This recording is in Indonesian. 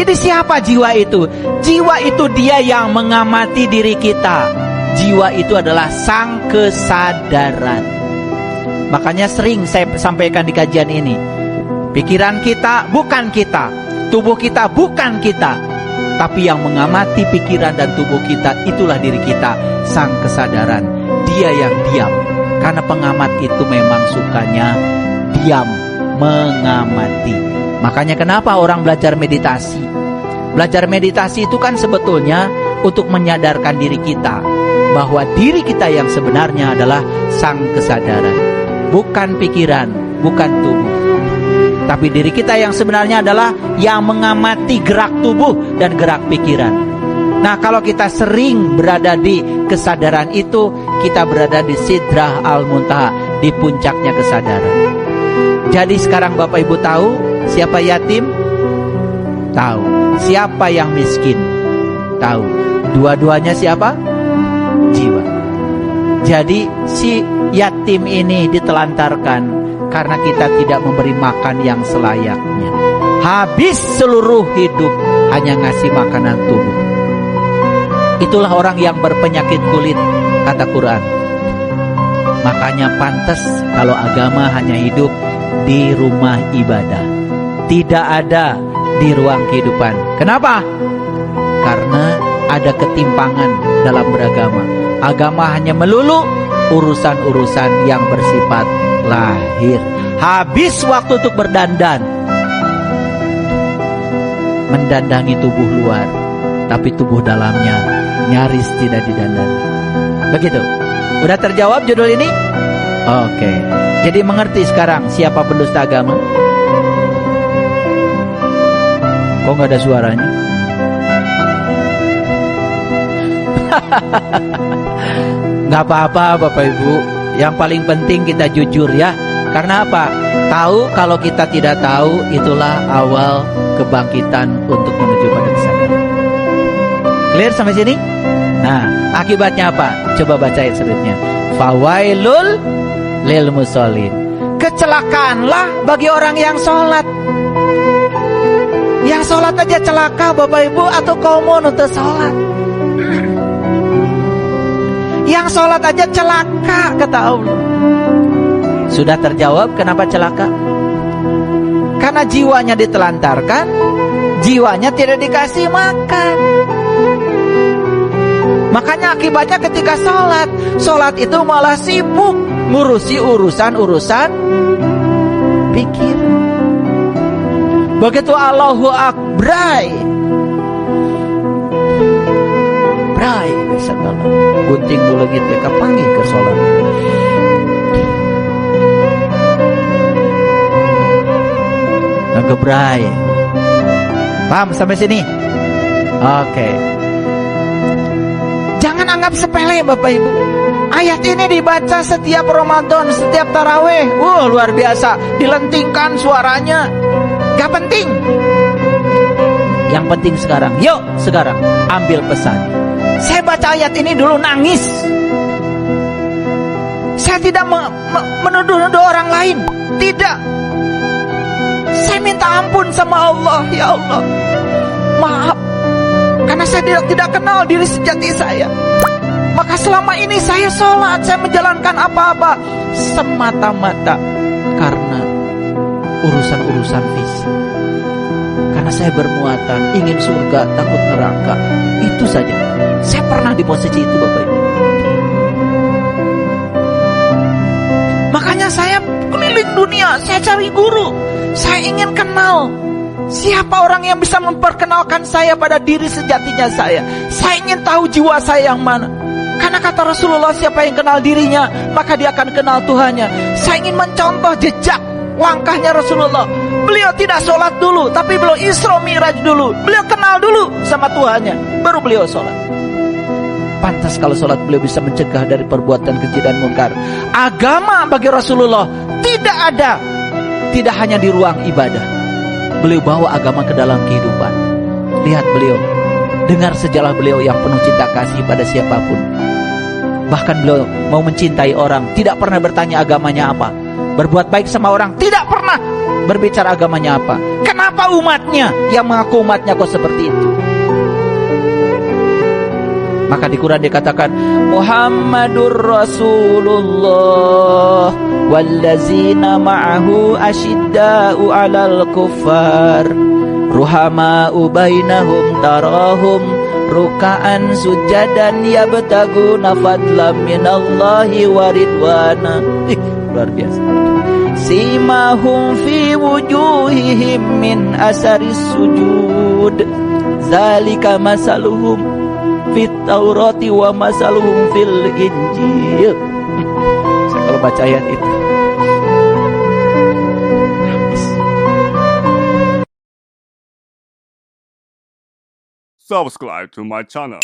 Jadi siapa jiwa itu? Jiwa itu dia yang mengamati diri kita. Jiwa itu adalah sang kesadaran. Makanya sering saya sampaikan di kajian ini, pikiran kita bukan kita, tubuh kita bukan kita, tapi yang mengamati pikiran dan tubuh kita itulah diri kita, sang kesadaran. Dia yang diam, karena pengamat itu memang sukanya diam, mengamati. Makanya kenapa orang belajar meditasi? Belajar meditasi itu kan sebetulnya untuk menyadarkan diri kita bahwa diri kita yang sebenarnya adalah sang kesadaran, bukan pikiran, bukan tubuh. Tapi diri kita yang sebenarnya adalah yang mengamati gerak tubuh dan gerak pikiran. Nah, kalau kita sering berada di kesadaran itu, kita berada di Sidrah Al-Muntaha, di puncaknya kesadaran. Jadi sekarang Bapak Ibu tahu siapa yatim? Tahu. Siapa yang miskin? Tahu. Dua-duanya siapa? Jiwa. Jadi si yatim ini ditelantarkan karena kita tidak memberi makan yang selayaknya. Habis seluruh hidup hanya ngasih makanan tubuh. Itulah orang yang berpenyakit kulit, kata Quran. Makanya pantas kalau agama hanya hidup di rumah ibadah, tidak ada di ruang kehidupan. Kenapa? Karena ada ketimpangan dalam beragama. Agama hanya melulu urusan-urusan yang bersifat lahir. Habis waktu untuk berdandan, mendandangi tubuh luar, tapi tubuh dalamnya nyaris tidak didandani. Begitu. Udah terjawab judul ini? Oke. Jadi mengerti sekarang siapa pendusta agama? Kok nggak ada suaranya? Nggak apa-apa Bapak Ibu. Yang paling penting kita jujur ya. Karena apa? Tahu kalau kita tidak tahu, itulah awal kebangkitan untuk menuju pada kesadaran. Clear sampai sini? Nah, akibatnya apa? Coba baca ayat selanjutnya. Fawailul lil musholin. Kecelakaanlah bagi orang yang sholat. Yang sholat aja celaka Bapak Ibu, atau kaumun untuk sholat. Yang sholat aja celaka, kata Allah. Sudah terjawab kenapa celaka? Karena jiwanya ditelantarkan, jiwanya tidak dikasih makan. Makanya akibatnya ketika sholat itu malah sibuk ngurusi urusan-urusan pikir. Begitu Allahu Akbar, bray, gunting dulu gitu, kapangi ke sholat. Ngegebray. Paham sampai sini? Oke. Jangan anggap sepele Bapak Ibu. Ayat ini dibaca setiap Ramadan, setiap taraweh. Luar biasa. Dilentingkan suaranya. Gak penting. Yang penting sekarang. Yuk sekarang ambil pesan. Saya baca ayat ini dulu nangis. Saya tidak menuduh-nuduh orang lain. Tidak. Saya minta ampun sama Allah. Ya Allah, maaf, karena saya tidak kenal diri sejati saya. Maka selama ini saya sholat, saya menjalankan apa-apa semata-mata karena urusan-urusan fisik. Karena saya bermuatan ingin surga, takut neraka. Itu saja. Saya pernah di posisi itu Bapak Ibu. Makanya saya keliling dunia, saya cari guru. Saya ingin kenal siapa orang yang bisa memperkenalkan saya pada diri sejatinya saya. Saya ingin tahu jiwa saya yang mana. Karena kata Rasulullah, siapa yang kenal dirinya, maka dia akan kenal Tuhannya. Saya ingin mencontoh jejak langkahnya Rasulullah. Beliau tidak sholat dulu, tapi beliau Isra Mi'raj dulu. Beliau kenal dulu sama Tuhannya, baru beliau sholat. Pantas kalau sholat beliau bisa mencegah dari perbuatan keji dan munkar. Agama bagi Rasulullah tidak ada, tidak hanya di ruang ibadah. Beliau bawa agama ke dalam kehidupan. Lihat beliau, dengar sejarah beliau yang penuh cinta kasih pada siapapun. Bahkan beliau mau mencintai orang, tidak pernah bertanya agamanya apa. Berbuat baik sama orang, tidak pernah. berbicara agamanya apa? Kenapa umatnya yang mengaku umatnya kok seperti itu? Maka di Quran dikatakan Muhammadur Rasulullah wallazina ma'ahu asyidda'u 'alal kuffar ruhama'u bainahum tarahum ruka'an sujadan yabtaguna fadlan minallahi wa ridwana. Luar biasa. Simahum fi wujuhihim min asaris sujud zalika masaluhum fit Taurati wa masaluhum fil Injil. Saya kalau baca ayat itu Subscribe to my channel.